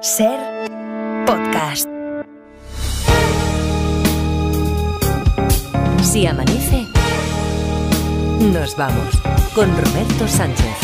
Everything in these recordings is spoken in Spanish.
Ser podcast. Si amanece, nos vamos con Roberto Sánchez.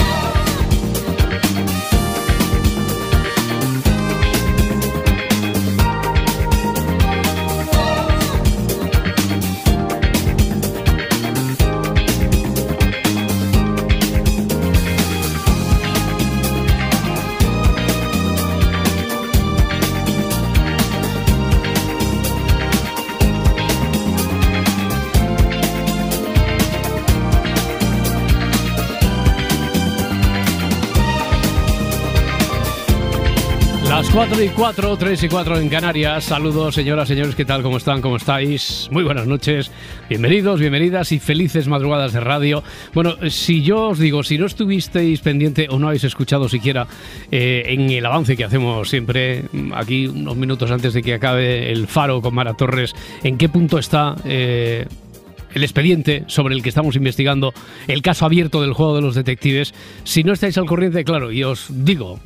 Las 4 y 4, 3 y 4 en Canarias. Saludos, señoras, señores, ¿qué tal? ¿Cómo están? ¿Cómo estáis? Muy buenas noches, bienvenidos, bienvenidas y felices madrugadas de radio. Bueno, si yo os digo, si no estuvisteis pendiente o no habéis escuchado siquiera en el avance que hacemos siempre, aquí unos minutos antes de que acabe el Faro con Mara Torres, ¿en qué punto está el expediente sobre el que estamos investigando el caso abierto del juego de los detectives? Si no estáis al corriente, claro, y os digo,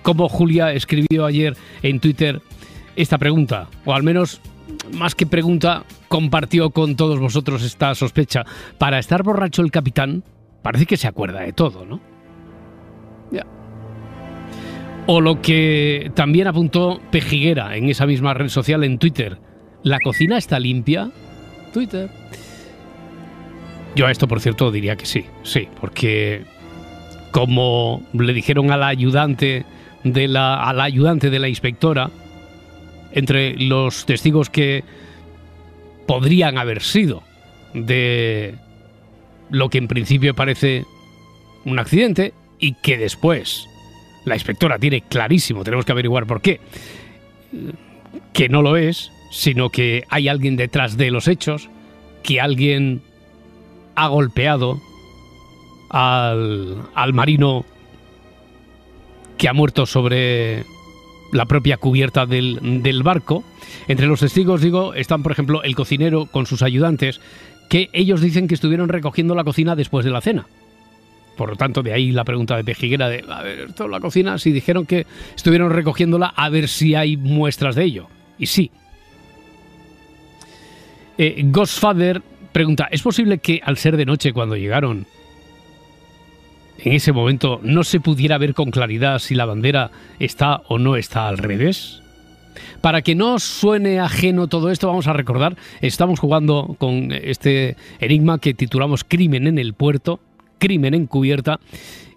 como Julia escribió ayer en Twitter esta pregunta, o al menos, más que pregunta, compartió con todos vosotros esta sospecha. Para estar borracho el capitán, parece que se acuerda de todo, ¿no? Ya. O lo que también apuntó Pejiguera en esa misma red social en Twitter, ¿la cocina está limpia? Twitter. Yo a esto, por cierto, diría que sí, porque como le dijeron a la ayudante de la inspectora, entre los testigos que podrían haber sido de lo que en principio parece un accidente y que después la inspectora tiene clarísimo, tenemos que averiguar por qué, que no lo es, sino que hay alguien detrás de los hechos, que alguien ha golpeado al marino que ha muerto sobre la propia cubierta del barco. Entre los testigos, digo, están, por ejemplo, el cocinero con sus ayudantes, que ellos dicen que estuvieron recogiendo la cocina después de la cena. Por lo tanto, de ahí la pregunta de Pejiguera de, a ver, esto la cocina, si dijeron que estuvieron recogiéndola, a ver si hay muestras de ello. Y sí. Ghostfather pregunta, ¿es posible que al ser de noche cuando llegaron, en ese momento no se pudiera ver con claridad si la bandera está o no está al revés? Para que no suene ajeno todo esto, vamos a recordar, estamos jugando con este enigma que titulamos Crimen en el puerto, Crimen encubierta,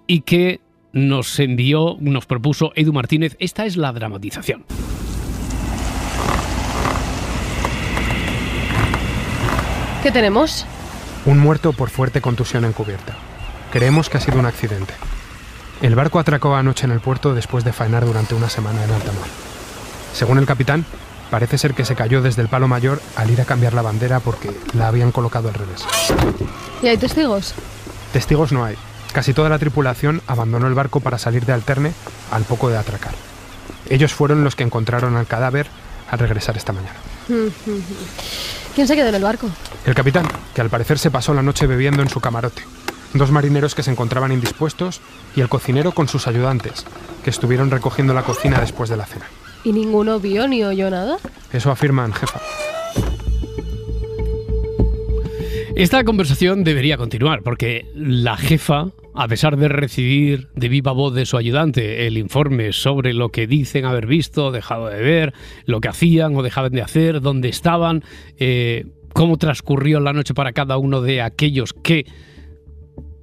y que nos propuso Edu Martínez. Esta es la dramatización. ¿Qué tenemos? Un muerto por fuerte contusión encubierta. Creemos que ha sido un accidente. El barco atracó anoche en el puerto después de faenar durante una semana en alta mar. Según el capitán, parece ser que se cayó desde el palo mayor al ir a cambiar la bandera porque la habían colocado al revés. ¿Y hay testigos? Testigos no hay. Casi toda la tripulación abandonó el barco para salir de Alterne al poco de atracar. Ellos fueron los que encontraron al cadáver al regresar esta mañana. ¿Quién se quedó en el barco? El capitán, que al parecer se pasó la noche bebiendo en su camarote. Dos marineros que se encontraban indispuestos y el cocinero con sus ayudantes, que estuvieron recogiendo la cocina después de la cena. ¿Y ninguno vio ni oyó nada? Eso afirman, jefa. Esta conversación debería continuar, porque la jefa, a pesar de recibir de viva voz de su ayudante el informe sobre lo que dicen haber visto, dejado de ver, lo que hacían o dejaban de hacer, dónde estaban, cómo transcurrió la noche para cada uno de aquellos que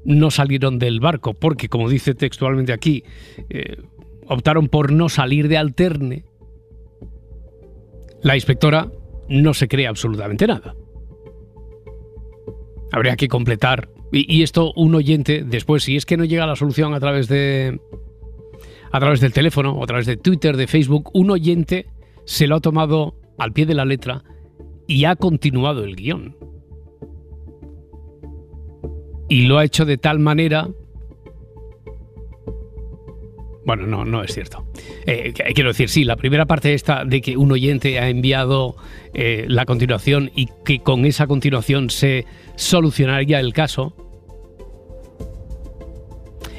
no salieron del barco, porque, como dice textualmente aquí, optaron por no salir de Alterne, la inspectora no se cree absolutamente nada. Habría que completar. Y esto un oyente, después, si es que no llega a la solución a través del teléfono o a través de Twitter, de Facebook, un oyente se lo ha tomado al pie de la letra y ha continuado el guión. Y lo ha hecho de tal manera... Bueno, no es cierto. Quiero decir, sí, la primera parte esta de que un oyente ha enviado la continuación y que con esa continuación se solucionaría el caso,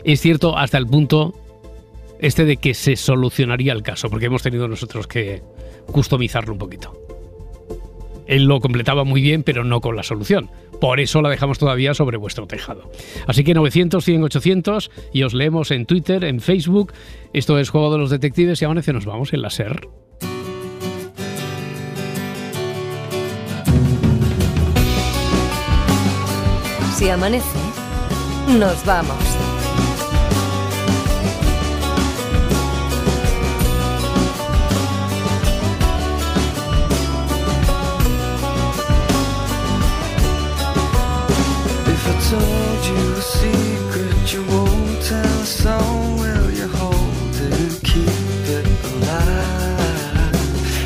es cierto hasta el punto de que se solucionaría el caso, porque hemos tenido nosotros que customizarlo un poquito. Él lo completaba muy bien, pero no con la solución. Por eso la dejamos todavía sobre vuestro tejado. Así que 900, 100, 800 y os leemos en Twitter, en Facebook. Esto es Juego de los Detectives y Amanece nos vamos en la SER. Si amanece, nos vamos. Told you a secret you won't tell, so will you hold it and keep it alive?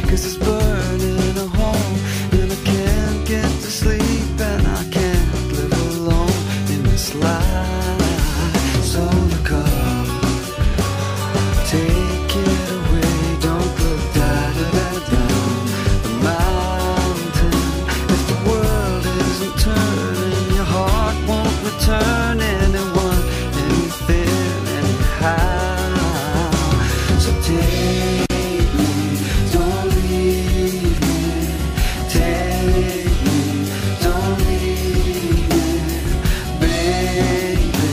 'Cause it's burning a hole and I can't get to sleep and I can't live alone in this life. So look up, take it away, don't look down the mountain. If the world isn't turning, your heart won't return anyone, anything, anyhow. So take me, don't leave me. Take me, don't leave me. Baby,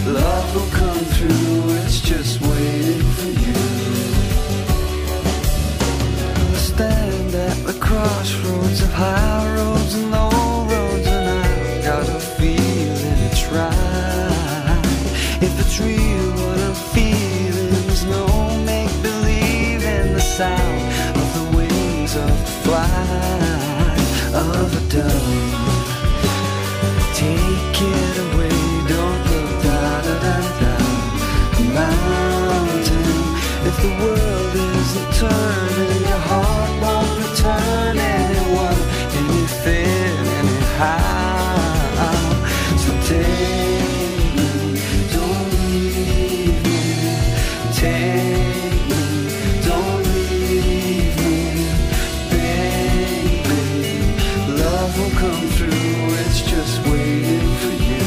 love will come through, it's just waiting for you. I stand at the crossroads of high roads and low roads, and I've got a feeling it's right. If it's real what I'm feeling, there's no make-believe in the sound of the wings of the flight of a dove. Take it away, don't look down the mountain. If the world isn't turning, your heart won't return anyone, anything, anyhow. So take me, don't leave me. Take me, don't leave me. Baby, love will come through, it's just waiting for you.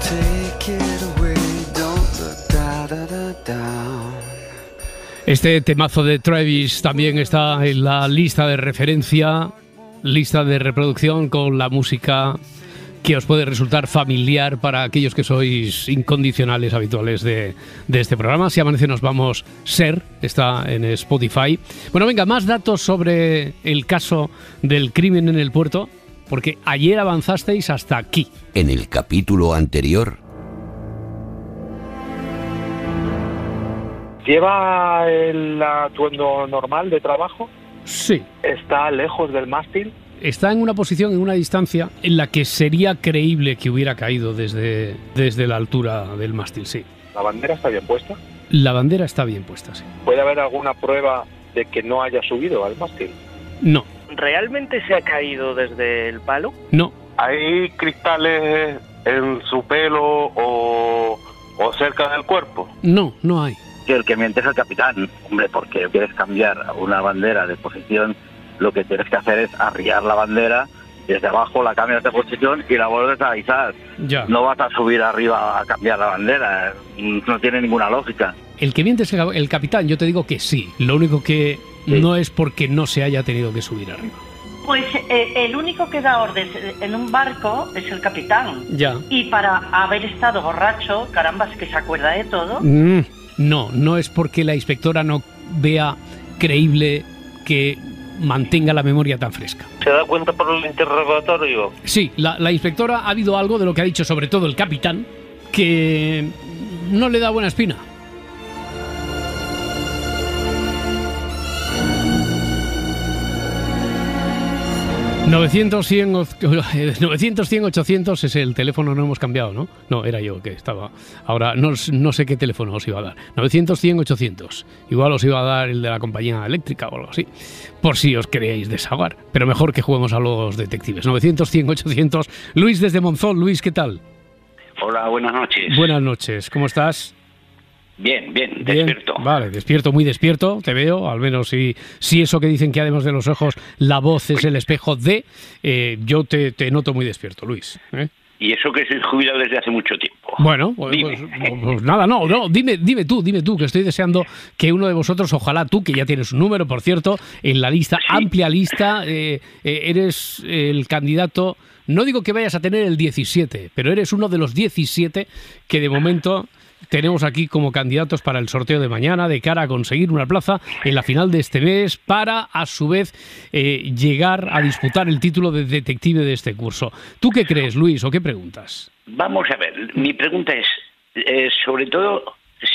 Take it away, don't look down. Este temazo de Travis también está en la lista de referencia, lista de reproducción con la música que os puede resultar familiar para aquellos que sois incondicionales habituales de este programa. Si amanece nos vamos, SER, está en Spotify. Bueno, venga, más datos sobre el caso del crimen en el puerto, porque ayer avanzasteis hasta aquí. En el capítulo anterior. ¿Lleva el atuendo normal de trabajo? Sí. ¿Está lejos del mástil? Está en una posición, en una distancia en la que sería creíble que hubiera caído desde la altura del mástil, sí. ¿La bandera está bien puesta? La bandera está bien puesta, sí. ¿Puede haber alguna prueba de que no haya subido al mástil? No. ¿Realmente se ha caído desde el palo? No. ¿Hay cristales en su pelo o cerca del cuerpo? No, no hay. Que el que miente es el capitán, hombre, porque quieres cambiar una bandera de posición, lo que tienes que hacer es arriar la bandera, desde abajo la cambias de posición y la vuelves a izar. Ya. No vas a subir arriba a cambiar la bandera, no tiene ninguna lógica. El que miente es el capitán, yo te digo que sí. Lo único que no es porque no se haya tenido que subir arriba. Pues el único que da órdenes en un barco es el capitán. Ya. Y para haber estado borracho, caramba, es que se acuerda de todo. No es porque la inspectora no vea creíble que mantenga la memoria tan fresca. ¿Se da cuenta por el interrogatorio? Sí, la inspectora ha habido algo de lo que ha dicho sobre todo el capitán que no le da buena espina. 900, 100, 800 es el teléfono, no hemos cambiado, ¿no? No, era yo que estaba. Ahora no sé qué teléfono os iba a dar. 900, 100, 800. Igual os iba a dar el de la compañía eléctrica o algo así, por si os queréis desahogar. Pero mejor que juguemos a los detectives. 900, 100, 800. Luis desde Monzón. Luis, ¿qué tal? Hola, buenas noches. Buenas noches, ¿cómo estás? Bien, despierto. Vale, despierto, muy despierto, te veo, al menos si eso que dicen que además de los ojos la voz es el espejo de, yo te noto muy despierto, Luis. Y eso que soy jubilado desde hace mucho tiempo. Bueno, pues nada, no, dime tú, que estoy deseando que uno de vosotros, ojalá tú, que ya tienes un número, por cierto, en la lista, sí, amplia lista, eres el candidato, no digo que vayas a tener el 17, pero eres uno de los 17 que de momento tenemos aquí como candidatos para el sorteo de mañana, de cara a conseguir una plaza en la final de este mes para, a su vez, llegar a disputar el título de detective de este curso. ¿Tú qué crees, Luis, o qué preguntas? Vamos a ver, mi pregunta es, sobre todo,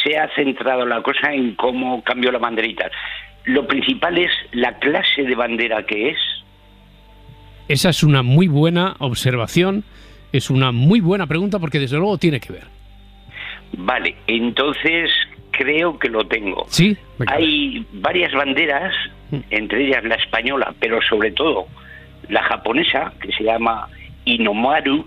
se ha centrado la cosa en cómo cambió la banderita. Lo principal es la clase de bandera que es. Esa es una muy buena observación, es una muy buena pregunta porque desde luego tiene que ver. Vale, entonces creo que lo tengo. Sí. Hay varias banderas, entre ellas la española, pero sobre todo la japonesa, que se llama Inomaru,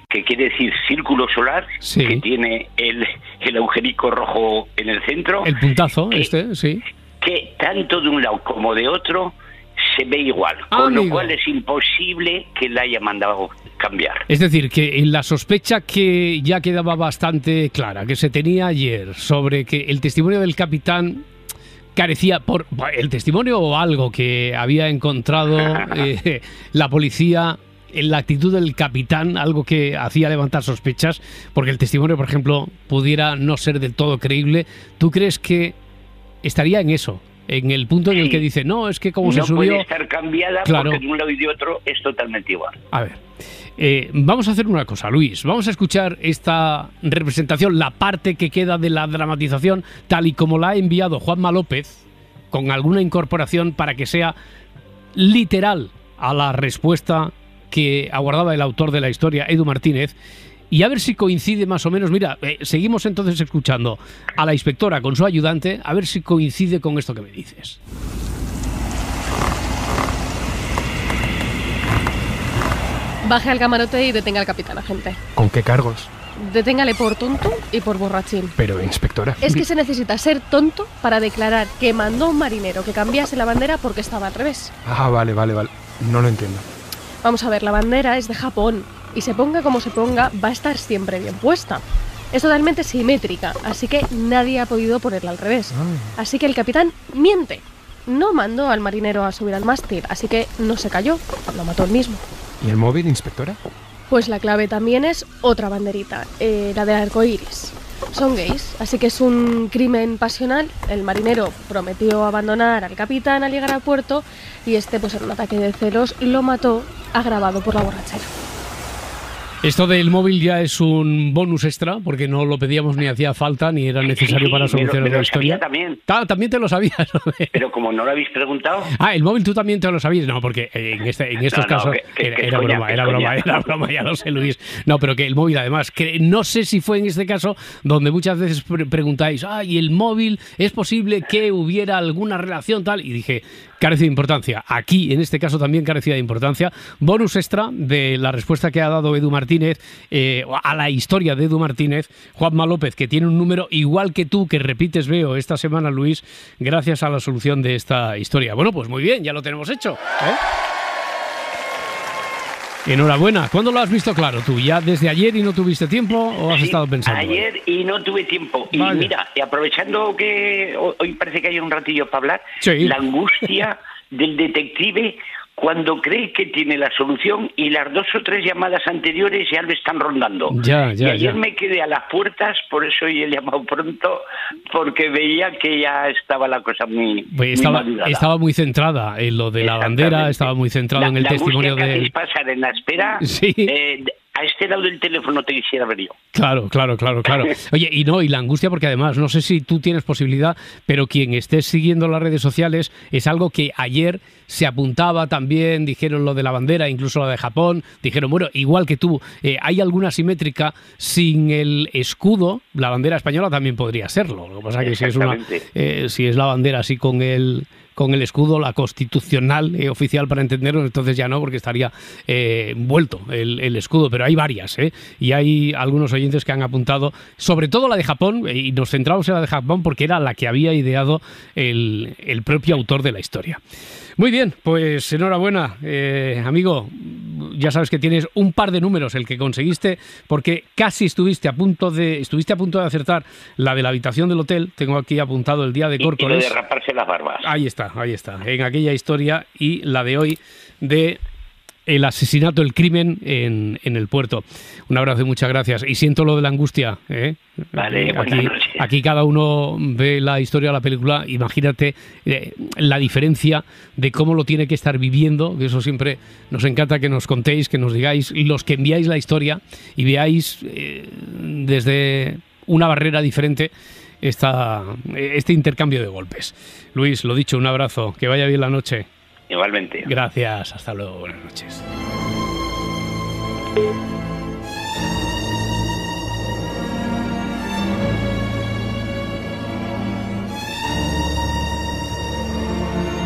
que quiere decir círculo solar, sí, que tiene el agujerico rojo en el centro. El puntazo, sí. Que tanto de un lado como de otro se ve igual, con lo cual es imposible que la haya mandado cambiar. Es decir, que en la sospecha que ya quedaba bastante clara, que se tenía ayer, sobre que el testimonio del capitán carecía por el testimonio o algo que había encontrado la policía en la actitud del capitán, algo que hacía levantar sospechas, porque el testimonio, por ejemplo, pudiera no ser del todo creíble. ¿Tú crees que estaría en eso? En el punto en el que dice, no, es que como se subió... No puede estar cambiada, claro, porque de un lado y de otro es totalmente igual. A ver, vamos a hacer una cosa, Luis. Vamos a escuchar esta representación, la parte que queda de la dramatización, tal y como la ha enviado Juanma López, con alguna incorporación para que sea literal a la respuesta que aguardaba el autor de la historia, Edu Martínez, y a ver si coincide más o menos. Mira, seguimos entonces escuchando a la inspectora con su ayudante, a ver si coincide con esto que me dices. Baje al camarote y detenga al capitán, agente. ¿Con qué cargos? Deténgale por tonto y por borrachín. Pero, inspectora... Es que se necesita ser tonto para declarar que mandó a un marinero que cambiase la bandera porque estaba al revés. Ah, vale. No lo entiendo. Vamos a ver, la bandera es de Japón. Y se ponga como se ponga, va a estar siempre bien puesta. Es totalmente simétrica, así que nadie ha podido ponerla al revés. Así que el capitán miente. No mandó al marinero a subir al mástil, así que no se cayó, lo mató él mismo. ¿Y el móvil, inspectora? Pues la clave también es otra banderita, la del arco iris. Son gays, así que es un crimen pasional. El marinero prometió abandonar al capitán al llegar al puerto y pues en un ataque de celos lo mató, agravado por la borrachera. Esto del móvil ya es un bonus extra, porque no lo pedíamos ni hacía falta, ni era necesario para solucionar la historia. También. También te lo sabías. Pero como no lo habéis preguntado... El móvil tú también te lo sabías. No, porque en estos casos era broma, ya lo sé, Luis. No, pero que el móvil, además, que no sé si fue en este caso donde muchas veces preguntáis, ¿y el móvil es posible que hubiera alguna relación tal? Y dije, carece de importancia. Aquí, en este caso, también carecía de importancia. Bonus extra de la respuesta que ha dado Edu Martínez a la historia de Edu Martínez, Juanma López, que tiene un número igual que tú, que repites, veo, esta semana, Luis, gracias a la solución de esta historia. Bueno, pues muy bien, ya lo tenemos hecho, Enhorabuena. ¿Cuándo lo has visto claro tú? ¿Ya desde ayer y no tuviste tiempo o has estado pensando? Ayer y no tuve tiempo. Y mira, aprovechando que hoy parece que hay un ratillo para hablar, la angustia del detective cuando cree que tiene la solución y las 2 o 3 llamadas anteriores ya lo están rondando. Y ayer me quedé a las puertas, por eso hoy he llamado pronto, porque veía que ya estaba la cosa muy madurada. Estaba muy centrada en lo de la bandera, estaba muy centrado en el testimonio de... pasar en la espera, a este lado del teléfono te quisiera ver yo. Claro. Oye, y la angustia, porque además, no sé si tú tienes posibilidad, pero quien esté siguiendo las redes sociales, es algo que ayer se apuntaba también, dijeron lo de la bandera, incluso la de Japón, dijeron, bueno, igual que tú, hay alguna simétrica sin el escudo, la bandera española también podría serlo. Lo que pasa es que si es la bandera así con el escudo, la constitucional oficial para entenderlo, entonces ya no, porque estaría envuelto el escudo, pero hay varias, y hay algunos oyentes que han apuntado, sobre todo la de Japón, y nos centramos en la de Japón porque era la que había ideado el propio autor de la historia. Muy bien, pues enhorabuena, amigo. Ya sabes que tienes un par de números el que conseguiste, porque casi estuviste a punto de acertar la de la habitación del hotel. Tengo aquí apuntado el día de Córcoles. Y de raparse las barbas. Ahí está, en aquella historia, y la de hoy de el asesinato, el crimen en el puerto. Un abrazo y muchas gracias. Y siento lo de la angustia. Vale, aquí cada uno ve la historia de la película. Imagínate la diferencia de cómo lo tiene que estar viviendo. Que eso siempre nos encanta que nos contéis, que nos digáis, los que enviáis la historia y veáis desde una barrera diferente este intercambio de golpes. Luis, lo dicho, un abrazo. Que vaya bien la noche. Igualmente. Gracias, hasta luego, buenas noches.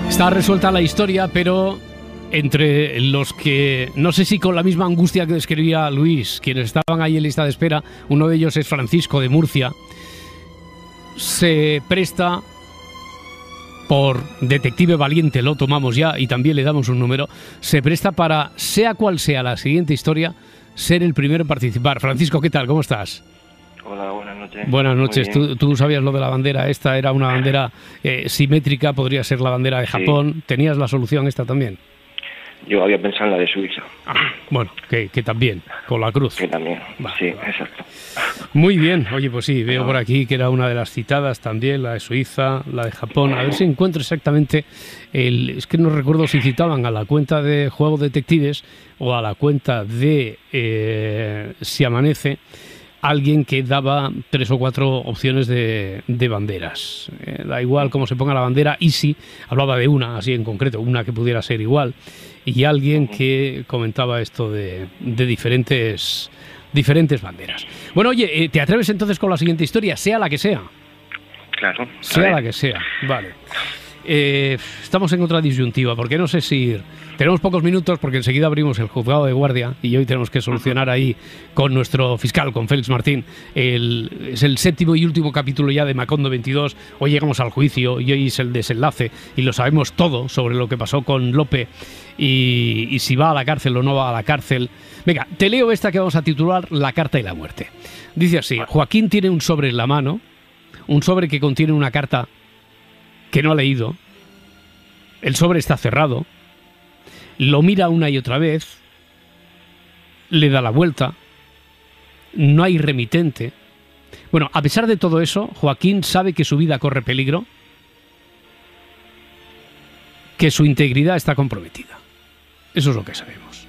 Está resuelta la historia, pero entre los que, no sé si con la misma angustia que describía Luis, quienes estaban ahí en lista de espera, uno de ellos es Francisco de Murcia, se presta... Por detective valiente, lo tomamos ya y también le damos un número, se presta para, sea cual sea la siguiente historia, ser el primero en participar. Francisco, ¿qué tal? ¿Cómo estás? Hola, buenas noches. Buenas noches. ¿Tú sabías lo de la bandera? Esta era una bandera simétrica, podría ser la bandera de Japón. Sí. ¿Tenías la solución esta también? Yo había pensado en la de Suiza. Bueno, que también, con la cruz. Que también, sí, exacto. Muy bien. Oye, pues sí, veo por aquí que era una de las citadas también, la de Suiza, la de Japón. A ver si encuentro exactamente es que no recuerdo si citaban a la cuenta de Juego Detectives o a la cuenta de Si Amanece, alguien que daba 3 o 4 opciones de banderas. Da igual cómo se ponga la bandera, Easy hablaba de una, así en concreto, una que pudiera ser igual, y alguien que comentaba esto de diferentes banderas. Bueno, oye, ¿te atreves entonces con la siguiente historia, sea la que sea? Claro. Sea la que sea, vale. Estamos en otra disyuntiva, porque no sé si tenemos pocos minutos, porque enseguida abrimos el juzgado de guardia y hoy tenemos que solucionar ahí con nuestro fiscal, con Félix Martín. Es el 7º y último capítulo ya de Macondo 22. Hoy llegamos al juicio y hoy es el desenlace y lo sabemos todo sobre lo que pasó con Lope y si va a la cárcel o no va a la cárcel. Venga, te leo esta que vamos a titular La carta y la muerte. Dice así: Joaquín tiene un sobre en la mano, un sobre que contiene una carta que no ha leído. El sobre está cerrado, lo mira una y otra vez, le da la vuelta, no hay remitente. Bueno, a pesar de todo eso, Joaquín sabe que su vida corre peligro, que su integridad está comprometida. Eso es lo que sabemos.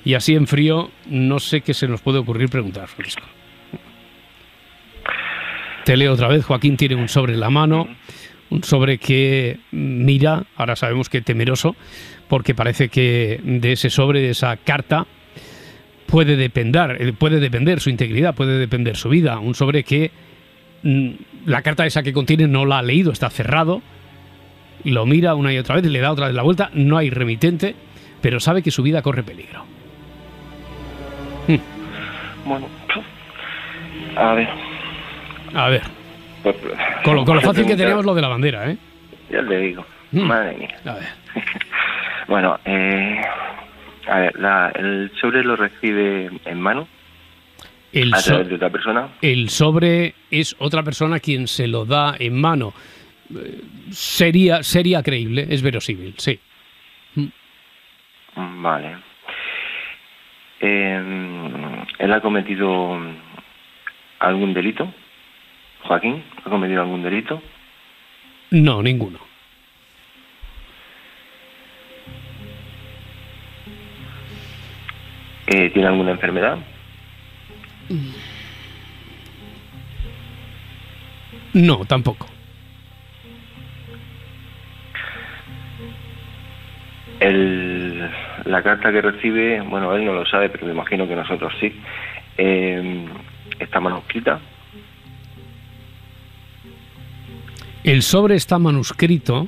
Y así en frío, no sé qué se nos puede ocurrir preguntar, Francisco. Te leo otra vez. Joaquín tiene un sobre en la mano, un sobre que mira, ahora sabemos que temeroso, porque parece que de ese sobre, de esa carta, puede depender su integridad, puede depender su vida. Un sobre que la carta esa que contiene no la ha leído, está cerrado, lo mira una y otra vez, le da otra vez la vuelta, no hay remitente, pero sabe que su vida corre peligro. Bueno, a ver. Pues, con lo fácil que teníamos lo de la bandera, ¿eh? Ya le digo. Madre mía. A ver. Bueno, a ver, ¿el sobre lo recibe en mano? ¿A través de otra persona? El sobre es otra persona quien se lo da en mano. Sería creíble, es verosímil, sí. Vale. ¿Él ha cometido algún delito? ¿Joaquín ha cometido algún delito? No, ninguno. ¿Tiene alguna enfermedad? No, tampoco. La carta que recibe, bueno, él no lo sabe, pero me imagino que nosotros sí. ¿Está manuscrita? El sobre está manuscrito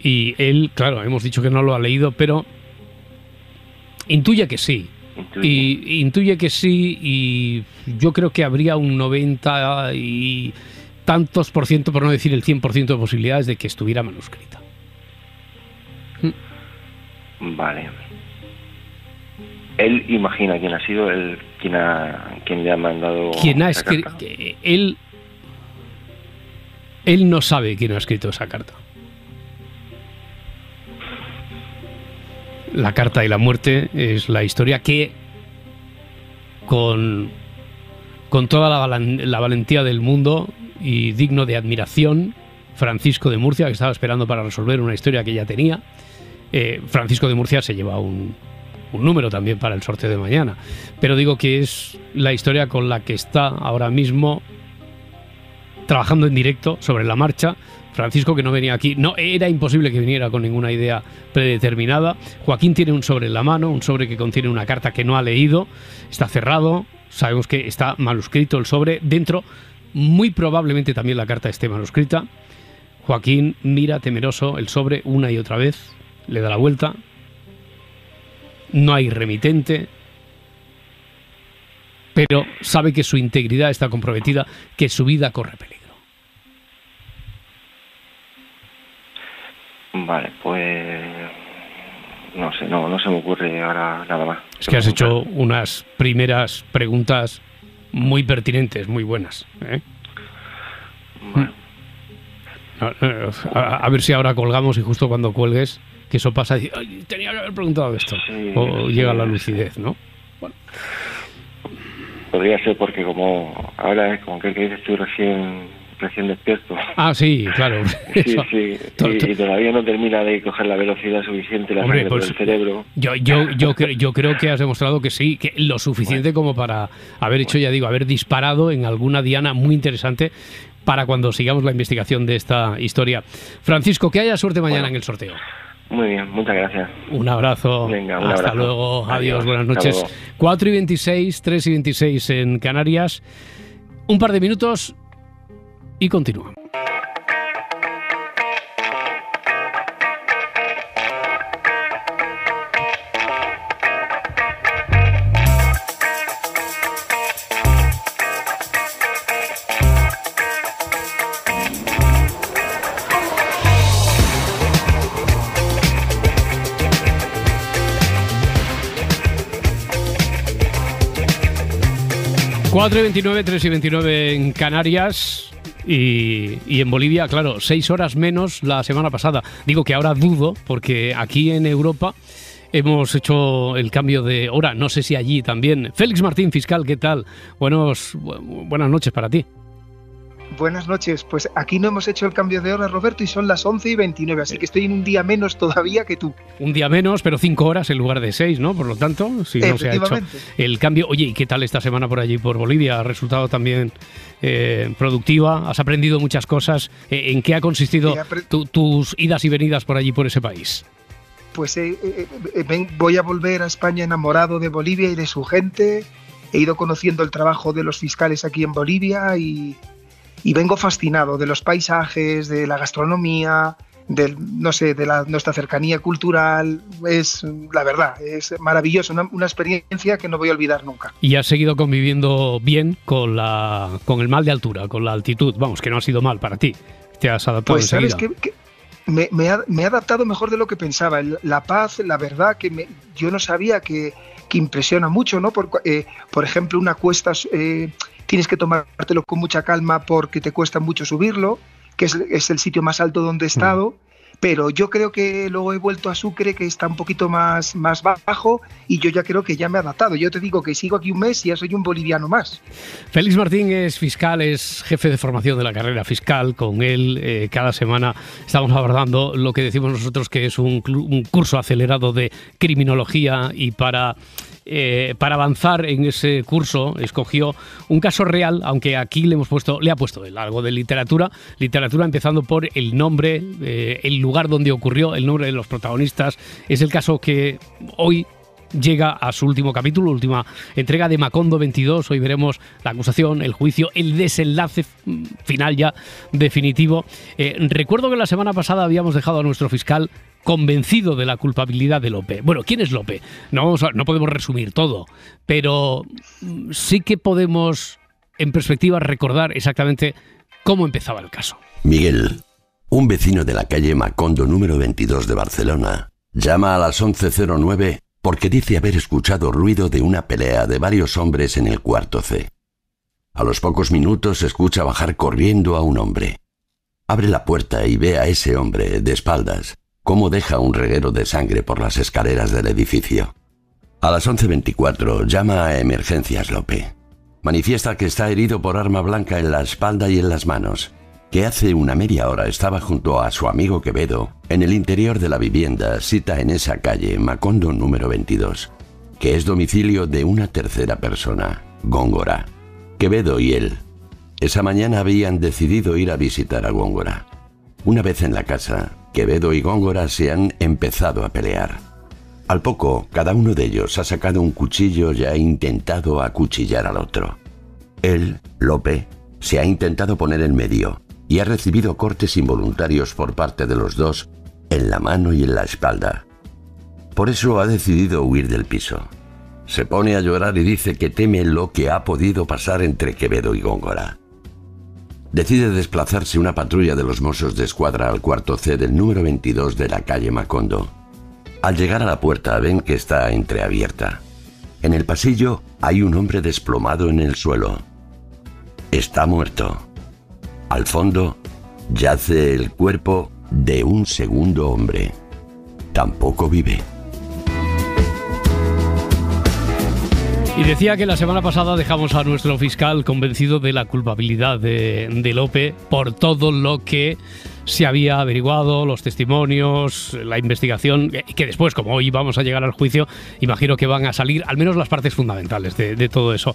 y él, claro, hemos dicho que no lo ha leído, pero intuye que sí. Intuye que sí, y yo creo que habría un 90 y tantos por ciento, por no decir el 100% de posibilidades de que estuviera manuscrita. Vale. Él imagina quién ha sido, quién le ha mandado. ¿Quién ha escrito? Él no sabe quién ha escrito esa carta. La carta y la muerte es la historia que, con toda la valentía del mundo y digno de admiración, Francisco de Murcia, que estaba esperando para resolver una historia que ya tenía. Francisco de Murcia se lleva un número también para el sorteo de mañana, pero digo que es la historia con la que está ahora mismo trabajando en directo, sobre la marcha. Francisco, que no venía aquí, no era imposible que viniera con ninguna idea predeterminada. Joaquín tiene un sobre en la mano, un sobre que contiene una carta que no ha leído, está cerrado, sabemos que está manuscrito el sobre, dentro muy probablemente también la carta esté manuscrita. Joaquín mira temeroso el sobre una y otra vez, le da la vuelta, no hay remitente, pero sabe que su integridad está comprometida, que su vida corre peligro. Vale, pues no sé, no se me ocurre ahora nada más. Es que has hecho unas primeras preguntas muy pertinentes, muy buenas, ¿eh? Bueno. A ver si ahora colgamos y justo cuando cuelgues, que eso pasa y ay, tenía que haber preguntado esto. Sí, o llega la lucidez, ¿no? Bueno. Podría ser porque como ahora es como que estoy recién despierto. Ah, sí, claro. Sí. Y todavía no termina de coger la velocidad suficiente la sangre por el cerebro. Yo creo que has demostrado que sí, que lo suficiente como para haber hecho, ya digo, haber disparado en alguna diana muy interesante para cuando sigamos la investigación de esta historia. Francisco, que haya suerte mañana en el sorteo. Muy bien, muchas gracias. Un abrazo. Venga, un Hasta abrazo. luego. Adiós, buenas Hasta noches. luego. 4:26, 3:26 en Canarias. Un par de minutos y continuamos. Cuatro y 29, 3:29 en Canarias y en Bolivia, claro, 6 horas menos la semana pasada. Digo que ahora dudo, porque aquí en Europa hemos hecho el cambio de hora, no sé si allí también. Félix Martín, fiscal, ¿qué tal? Buenas noches para ti. Buenas noches, pues aquí no hemos hecho el cambio de hora, Roberto, y son las 11:29, así que estoy en un día menos todavía que tú. Un día menos, pero 5 horas en lugar de 6, ¿no? Por lo tanto, si no se ha hecho el cambio. Oye, ¿y qué tal esta semana por allí, por Bolivia? ¿Ha resultado también productiva? ¿Has aprendido muchas cosas? ¿En qué ha consistido tus idas y venidas por allí, por ese país? Pues voy a volver a España enamorado de Bolivia y de su gente. He ido conociendo el trabajo de los fiscales aquí en Bolivia y vengo fascinado de los paisajes, de la gastronomía, de nuestra cercanía cultural. Es, la verdad, es maravilloso, una experiencia que no voy a olvidar nunca. Y has seguido conviviendo bien con el mal de altura, con la altitud. Vamos, que no ha sido mal para ti. Te has adaptado pues enseguida. Sabes que me he adaptado mejor de lo que pensaba. La paz, la verdad, yo no sabía que impresiona mucho, ¿no? Por ejemplo, una cuesta... tienes que tomártelo con mucha calma porque te cuesta mucho subirlo, que es el sitio más alto donde he estado, pero yo creo que luego he vuelto a Sucre, que está un poquito más bajo, y yo ya creo que ya me he adaptado. Yo te digo que sigo aquí un mes y ya soy un boliviano más. Félix Martín es fiscal, es jefe de formación de la carrera fiscal. Con él cada semana estamos abordando lo que decimos nosotros que es un curso acelerado de criminología, y para para avanzar en ese curso escogió un caso real, aunque aquí le ha puesto él algo de literatura empezando por el nombre, el lugar donde ocurrió, el nombre de los protagonistas. Es el caso que hoy llega a su último capítulo, última entrega de Macondo 22. Hoy veremos la acusación, el juicio, el desenlace final ya definitivo. Recuerdo que la semana pasada habíamos dejado a nuestro fiscal convencido de la culpabilidad de Lope. Bueno, ¿quién es Lope? No podemos resumir todo, pero sí que podemos, en perspectiva, recordar exactamente cómo empezaba el caso. Miguel, un vecino de la calle Macondo número 22 de Barcelona, llama a las 11:09 porque dice haber escuchado ruido de una pelea de varios hombres en el cuarto C. A los pocos minutos escucha bajar corriendo a un hombre. Abre la puerta y ve a ese hombre, de espaldas, cómo deja un reguero de sangre por las escaleras del edificio. A las 11:24 llama a Emergencias Lope. Manifiesta que está herido por arma blanca en la espalda y en las manos, que hace una media hora estaba junto a su amigo Quevedo en el interior de la vivienda cita en esa calle Macondo número 22, que es domicilio de una tercera persona, Góngora. Quevedo y él, esa mañana habían decidido ir a visitar a Góngora. Una vez en la casa, Quevedo y Góngora se han empezado a pelear. Al poco, cada uno de ellos ha sacado un cuchillo y ha intentado acuchillar al otro. Él, Lope, se ha intentado poner en medio y ha recibido cortes involuntarios por parte de los dos en la mano y en la espalda. Por eso ha decidido huir del piso. Se pone a llorar y dice que teme lo que ha podido pasar entre Quevedo y Góngora. Decide desplazarse una patrulla de los Mossos de Escuadra al cuarto C del número 22 de la calle Macondo. Al llegar a la puerta ven que está entreabierta. En el pasillo hay un hombre desplomado en el suelo. Está muerto. Al fondo yace el cuerpo de un segundo hombre. Tampoco vive. Y decía que la semana pasada dejamos a nuestro fiscal convencido de la culpabilidad de Lope por todo lo que se había averiguado, los testimonios, la investigación, que después, como hoy vamos a llegar al juicio, imagino que van a salir al menos las partes fundamentales de todo eso.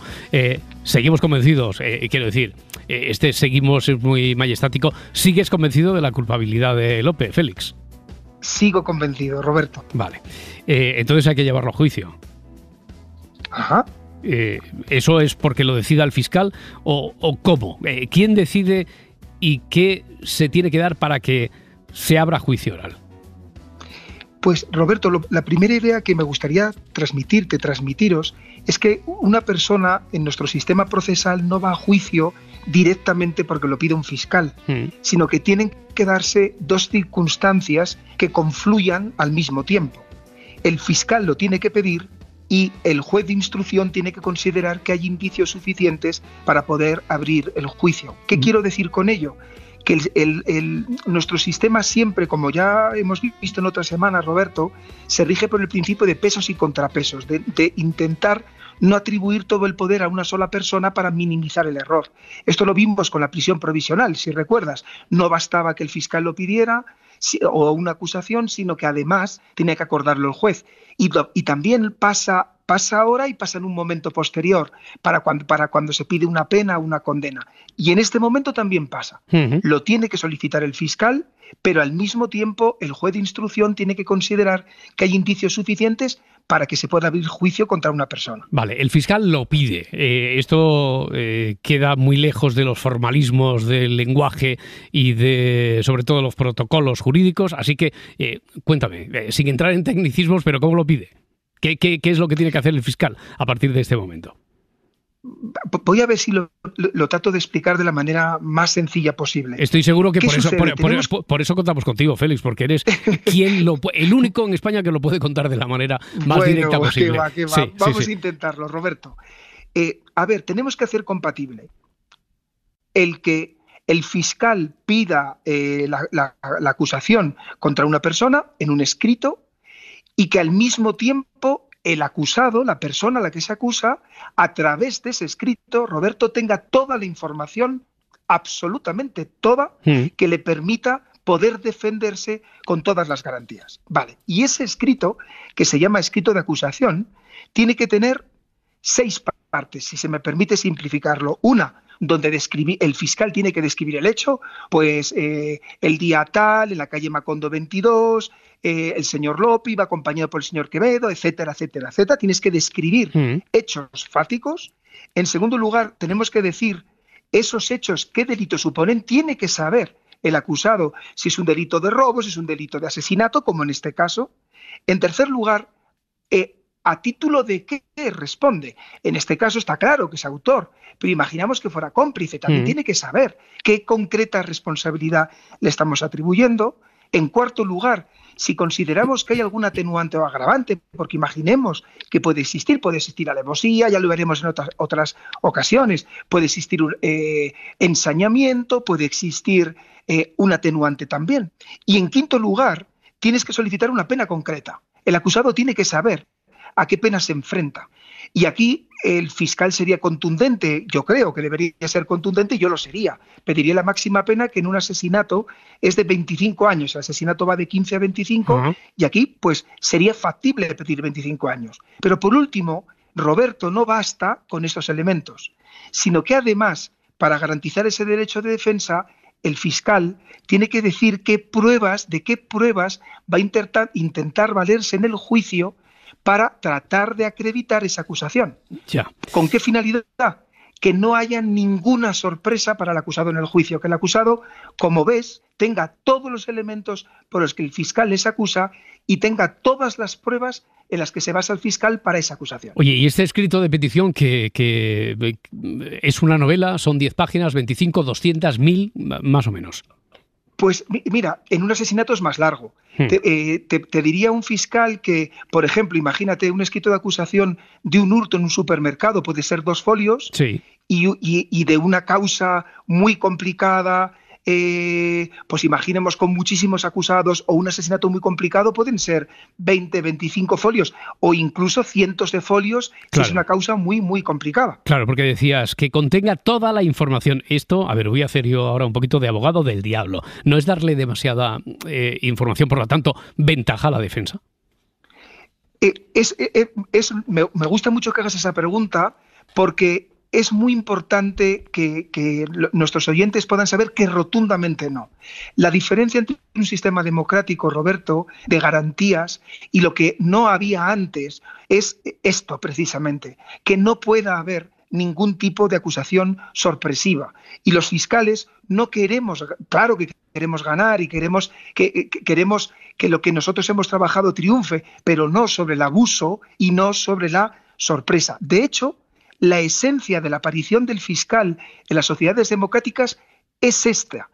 Seguimos convencidos, quiero decir, seguimos es muy majestático. ¿Sigues convencido de la culpabilidad de Lope, Félix? Sigo convencido, Roberto. Vale, entonces hay que llevarlo a juicio. Ajá. ¿Eso es porque lo decida el fiscal o cómo? ¿Quién decide y qué se tiene que dar para que se abra juicio oral? Pues Roberto, la primera idea que me gustaría transmitiros, es que una persona en nuestro sistema procesal no va a juicio directamente porque lo pide un fiscal, sino que tienen que darse dos circunstancias que confluyan al mismo tiempo. El fiscal lo tiene que pedir y el juez de instrucción tiene que considerar que hay indicios suficientes para poder abrir el juicio. ¿Qué quiero decir con ello? Que nuestro sistema siempre, como ya hemos visto en otras semanas, Roberto, se rige por el principio de pesos y contrapesos, de intentar no atribuir todo el poder a una sola persona para minimizar el error. Esto lo vimos con la prisión provisional, si recuerdas. No bastaba que el fiscal lo pidiera o una acusación, sino que además tenía que acordarlo el juez. Y también pasa ahora y pasa en un momento posterior, para cuando se pide una pena o una condena. Y en este momento también pasa. Lo tiene que solicitar el fiscal, pero al mismo tiempo el juez de instrucción tiene que considerar que hay indicios suficientes para que se pueda abrir juicio contra una persona. Vale, el fiscal lo pide. Esto queda muy lejos de los formalismos del lenguaje y sobre todo los protocolos jurídicos, así que cuéntame, sin entrar en tecnicismos, pero ¿cómo lo pide? ¿Qué es lo que tiene que hacer el fiscal a partir de este momento? Voy a ver si lo trato de explicar de la manera más sencilla posible. Estoy seguro que por eso contamos contigo, Félix, porque eres el único en España que lo puede contar de la manera más directa posible. Que va. Vamos a intentarlo, Roberto. A ver, tenemos que hacer compatible el que el fiscal pida la acusación contra una persona en un escrito y que al mismo tiempo el acusado, la persona a la que se acusa, a través de ese escrito, Roberto, tenga toda la información, absolutamente toda, que le permita poder defenderse con todas las garantías. Vale, y ese escrito, que se llama escrito de acusación, tiene que tener 6 partes, si se me permite simplificarlo. Una, donde el fiscal tiene que describir el hecho, pues el día tal, en la calle Macondo 22, el señor Lope iba acompañado por el señor Quevedo, etcétera, etcétera, etcétera. Tienes que describir hechos fácticos. En segundo lugar, tenemos que decir esos hechos, qué delito suponen. Tiene que saber el acusado si es un delito de robo, si es un delito de asesinato, como en este caso. En tercer lugar, ¿a título de qué responde? En este caso está claro que es autor, pero imaginamos que fuera cómplice. También tiene que saber qué concreta responsabilidad le estamos atribuyendo. En cuarto lugar, si consideramos que hay algún atenuante o agravante, porque imaginemos que puede existir alevosía, ya lo veremos en otras ocasiones, puede existir ensañamiento, puede existir un atenuante también. Y en quinto lugar, tienes que solicitar una pena concreta. El acusado tiene que saber a qué pena se enfrenta. Y aquí el fiscal sería contundente, yo creo que debería ser contundente, y yo lo sería. Pediría la máxima pena, que en un asesinato es de 25 años, el asesinato va de 15 a 25, y aquí pues sería factible pedir 25 años. Pero por último, Roberto, no basta con estos elementos, sino que además, para garantizar ese derecho de defensa, el fiscal tiene que decir de qué pruebas va a intentar valerse en el juicio para tratar de acreditar esa acusación. Ya. ¿Con qué finalidad? Que no haya ninguna sorpresa para el acusado en el juicio, que el acusado, como ves, tenga todos los elementos por los que el fiscal les acusa y tenga todas las pruebas en las que se basa el fiscal para esa acusación. Oye, y este escrito de petición que es una novela, son 10 páginas, 25, 200, 1000, más o menos. Pues mira, en un asesinato es más largo. Te diría un fiscal que, por ejemplo, imagínate un escrito de acusación de un hurto en un supermercado, puede ser 2 folios, y de una causa muy complicada, pues imaginemos con muchísimos acusados, o un asesinato muy complicado, pueden ser 20, 25 folios, o incluso cientos de folios, si es una causa muy, muy complicada. Claro, porque decías que contenga toda la información. Esto, a ver, voy a hacer yo ahora un poquito de abogado del diablo. ¿No es darle demasiada información, por lo tanto, ventaja a la defensa? Me gusta mucho que hagas esa pregunta, porque es muy importante que nuestros oyentes puedan saber que rotundamente no. La diferencia entre un sistema democrático, Roberto, de garantías, y lo que no había antes, es esto precisamente, que no pueda haber ningún tipo de acusación sorpresiva. Y los fiscales no queremos, claro que queremos ganar y queremos que lo que nosotros hemos trabajado triunfe, pero no sobre el abuso y no sobre la sorpresa. De hecho, la esencia de la aparición del fiscal en las sociedades democráticas es esta,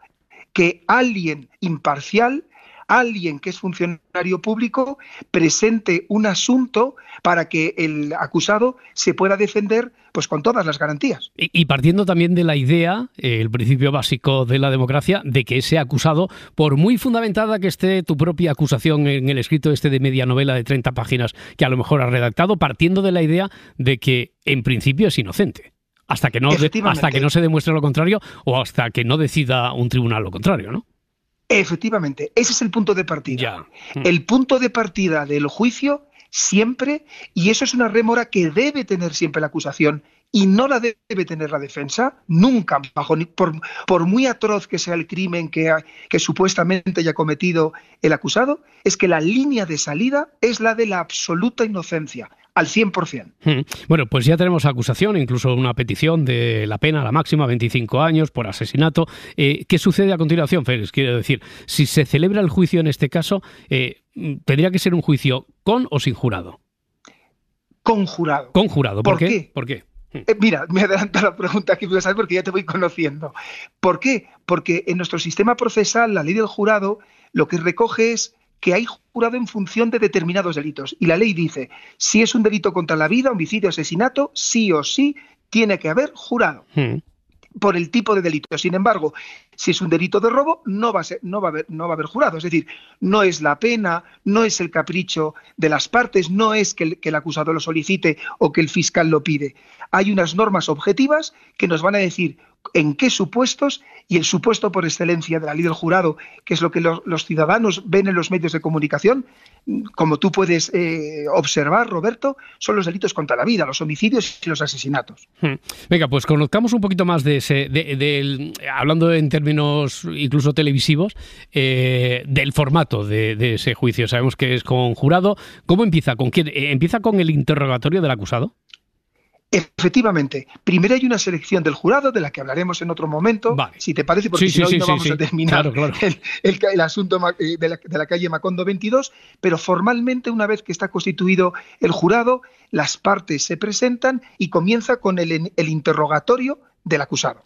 que alguien imparcial, alguien que es funcionario público, presente un asunto para que el acusado se pueda defender pues con todas las garantías. Y partiendo también de la idea, el principio básico de la democracia, de que ese acusado, por muy fundamentada que esté tu propia acusación en el escrito de media novela de 30 páginas que a lo mejor has redactado, partiendo de la idea de que en principio es inocente, hasta que no se demuestre lo contrario o hasta que no decida un tribunal lo contrario, ¿no? Efectivamente, ese es el punto de partida. El punto de partida del juicio siempre, y eso es una rémora que debe tener siempre la acusación y no la debe tener la defensa, nunca, por muy atroz que sea el crimen que supuestamente haya cometido el acusado, es que la línea de salida es la de la absoluta inocencia, al 100%. Bueno, pues ya tenemos acusación, incluso una petición de la pena, la máxima, 25 años por asesinato. ¿Qué sucede a continuación, Félix? Quiero decir, si se celebra el juicio en este caso, ¿tendría que ser un juicio con o sin jurado? Con jurado. Con jurado. ¿Por qué? ¿Por qué? Mira, me adelanta la pregunta que voy a saber porque ya te voy conociendo. ¿Por qué? Porque en nuestro sistema procesal, la ley del jurado, lo que recoge es que hay jurado en función de determinados delitos. Y la ley dice, si es un delito contra la vida, homicidio, asesinato, sí o sí tiene que haber jurado. Por el tipo de delito. Sin embargo, si es un delito de robo, no va a haber jurado. Es decir, no es la pena, no es el capricho de las partes, no es que el acusado lo solicite o que el fiscal lo pide. Hay unas normas objetivas que nos van a decir en qué supuestos, y el supuesto por excelencia de la ley del jurado, que es lo que los ciudadanos ven en los medios de comunicación, como tú puedes observar, Roberto, son los delitos contra la vida, los homicidios y los asesinatos. Venga, pues conozcamos un poquito más de hablando en términos incluso televisivos, del formato de ese juicio. Sabemos que es con jurado. ¿Cómo empieza? ¿Con quién? ¿Empieza con el interrogatorio del acusado? Efectivamente, primero hay una selección del jurado de la que hablaremos en otro momento, vale, si te parece, porque si no, hoy no vamos a terminar claro. El asunto de la calle Macondo 22, pero formalmente, una vez que está constituido el jurado, las partes se presentan y comienza con el interrogatorio del acusado.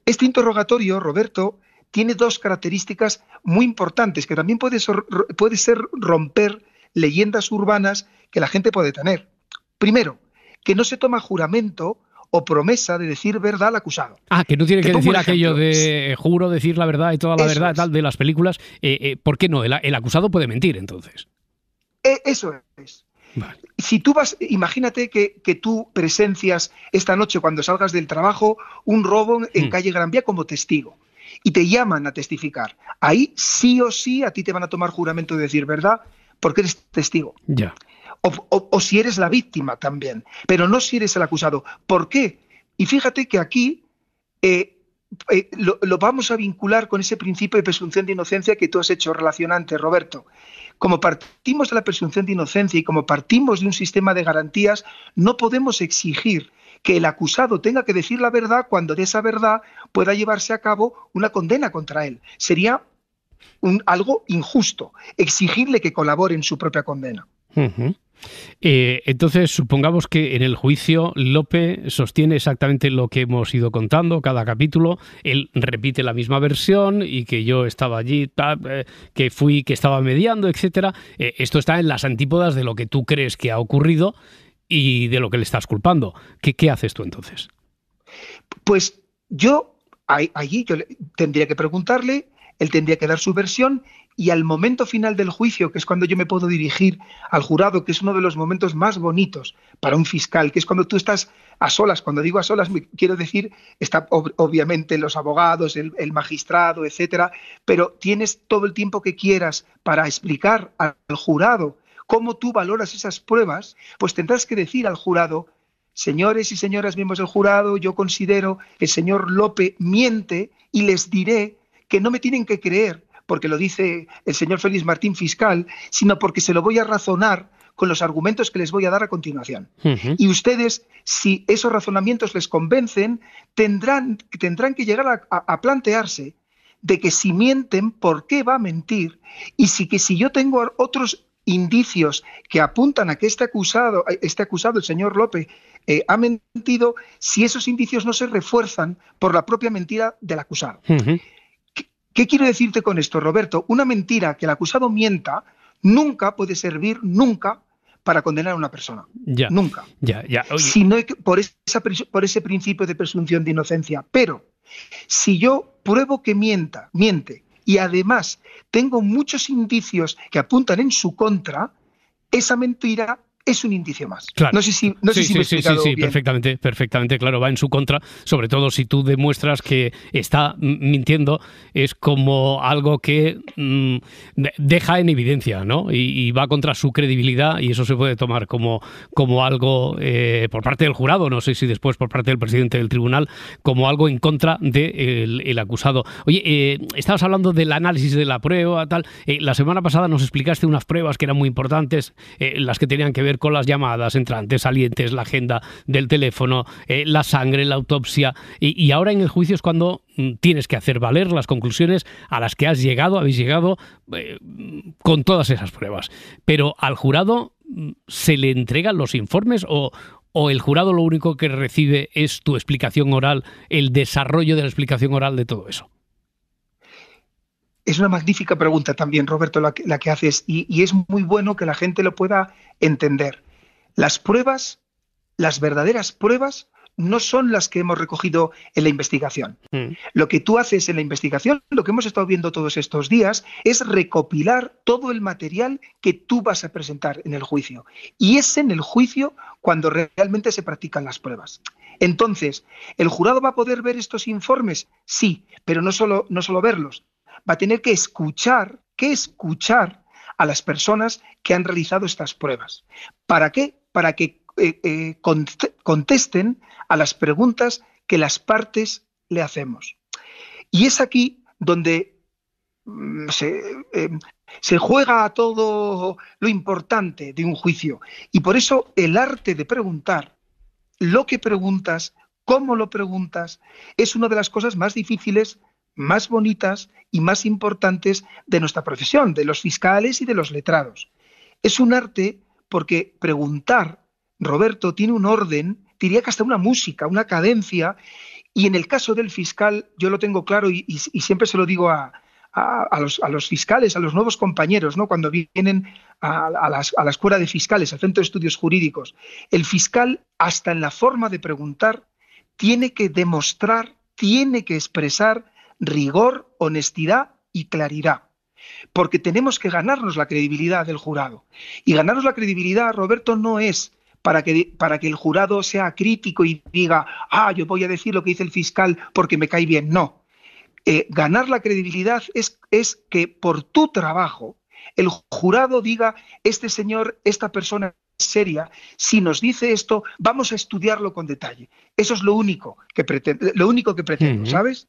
Este interrogatorio, Roberto, tiene dos características muy importantes, que también puede ser romper leyendas urbanas que la gente puede tener. Primero, que no se toma juramento o promesa de decir verdad al acusado. Que no tiene que decir aquello de juro decir la verdad y toda la verdad tal de las películas. ¿Por qué no? El acusado puede mentir, entonces. Eso es. Vale. Si tú imagínate que tú presencias esta noche cuando salgas del trabajo un robo en calle Gran Vía como testigo y te llaman a testificar. Ahí sí o sí a ti te van a tomar juramento de decir verdad porque eres testigo. Ya. O si eres la víctima también, pero no si eres el acusado. ¿Por qué? Y fíjate que aquí lo vamos a vincular con ese principio de presunción de inocencia que tú has hecho relación antes, Roberto. Como partimos de la presunción de inocencia y como partimos de un sistema de garantías, no podemos exigir que el acusado tenga que decir la verdad cuando de esa verdad pueda llevarse a cabo una condena contra él. Sería algo injusto exigirle que colabore en su propia condena. Entonces, supongamos que en el juicio Lope sostiene exactamente lo que hemos ido contando, cada capítulo, él repite la misma versión y que yo estaba allí, que estaba mediando, etcétera. Esto está en las antípodas de lo que tú crees que ha ocurrido y de lo que le estás culpando. ¿Qué haces tú entonces? Pues allí yo tendría que preguntarle, él tendría que dar su versión y al momento final del juicio, que es cuando yo me puedo dirigir al jurado, que es uno de los momentos más bonitos para un fiscal, que es cuando tú estás a solas. Cuando digo a solas, quiero decir, está obviamente los abogados, el magistrado, etcétera, pero tienes todo el tiempo que quieras para explicar al jurado cómo tú valoras esas pruebas, pues tendrás que decir al jurado: señores y señoras miembros del jurado, yo considero que el señor Lope miente y les diré que no me tienen que creer porque lo dice el señor Félix Martín, fiscal, sino porque se lo voy a razonar con los argumentos que les voy a dar a continuación. Y ustedes, si esos razonamientos les convencen, tendrán que llegar a plantearse de que si mienten, ¿por qué va a mentir? Y si yo tengo otros indicios que apuntan a que este acusado, el señor Lope, ha mentido, si esos indicios no se refuerzan por la propia mentira del acusado. ¿Qué quiero decirte con esto, Roberto? Una mentira que el acusado mienta nunca puede servir, nunca, para condenar a una persona. Nunca. Sino por ese principio de presunción de inocencia. Pero si yo pruebo que miente, y además tengo muchos indicios que apuntan en su contra, esa mentira es un indicio más. Claro. No sé si me he explicado bien. Perfectamente, claro, va en su contra, sobre todo si tú demuestras que está mintiendo, es como algo que deja en evidencia, ¿no? Y va contra su credibilidad, y eso se puede tomar como algo por parte del jurado, no sé si después por parte del presidente del tribunal, como algo en contra del acusado. Oye, estabas hablando del análisis de la prueba, tal. La semana pasada nos explicaste unas pruebas que eran muy importantes, las que tenían que ver con las llamadas entrantes, salientes, la agenda del teléfono, la sangre, la autopsia, y ahora en el juicio es cuando tienes que hacer valer las conclusiones a las que habéis llegado con todas esas pruebas. Pero al jurado se le entregan los informes o el jurado lo único que recibe es tu explicación oral, el desarrollo de la explicación oral de todo eso. Es una magnífica pregunta también, Roberto, la que haces, y es muy bueno que la gente lo pueda entender. Las pruebas, las verdaderas pruebas, no son las que hemos recogido en la investigación. Lo que tú haces en la investigación, lo que hemos estado viendo todos estos días, es recopilar todo el material que tú vas a presentar en el juicio. Y es en el juicio cuando realmente se practican las pruebas. Entonces, ¿el jurado va a poder ver estos informes? Sí, pero no solo verlos. Va a tener que escuchar a las personas que han realizado estas pruebas. ¿Para qué? Para que contesten a las preguntas que las partes le hacemos. Y es aquí donde se juega todo lo importante de un juicio. Y por eso el arte de preguntar, lo que preguntas, cómo lo preguntas, es una de las cosas más difíciles, más bonitas y más importantes de nuestra profesión, de los fiscales y de los letrados. Es un arte porque preguntar, Roberto, tiene un orden, diría que hasta una música, una cadencia, y en el caso del fiscal, yo lo tengo claro y siempre se lo digo a los fiscales, a los nuevos compañeros, ¿no? Cuando vienen a la escuela de fiscales, al Centro de Estudios Jurídicos, el fiscal, hasta en la forma de preguntar, tiene que demostrar, tiene que expresar rigor, honestidad y claridad. Porque tenemos que ganarnos la credibilidad del jurado. Y ganarnos la credibilidad, Roberto, no es para que el jurado sea crítico y diga, yo voy a decir lo que dice el fiscal porque me cae bien. No. Ganar la credibilidad es que por tu trabajo el jurado diga, este señor, esta persona es seria, si nos dice esto, vamos a estudiarlo con detalle. Eso es lo único que pretendo, ¿sabes?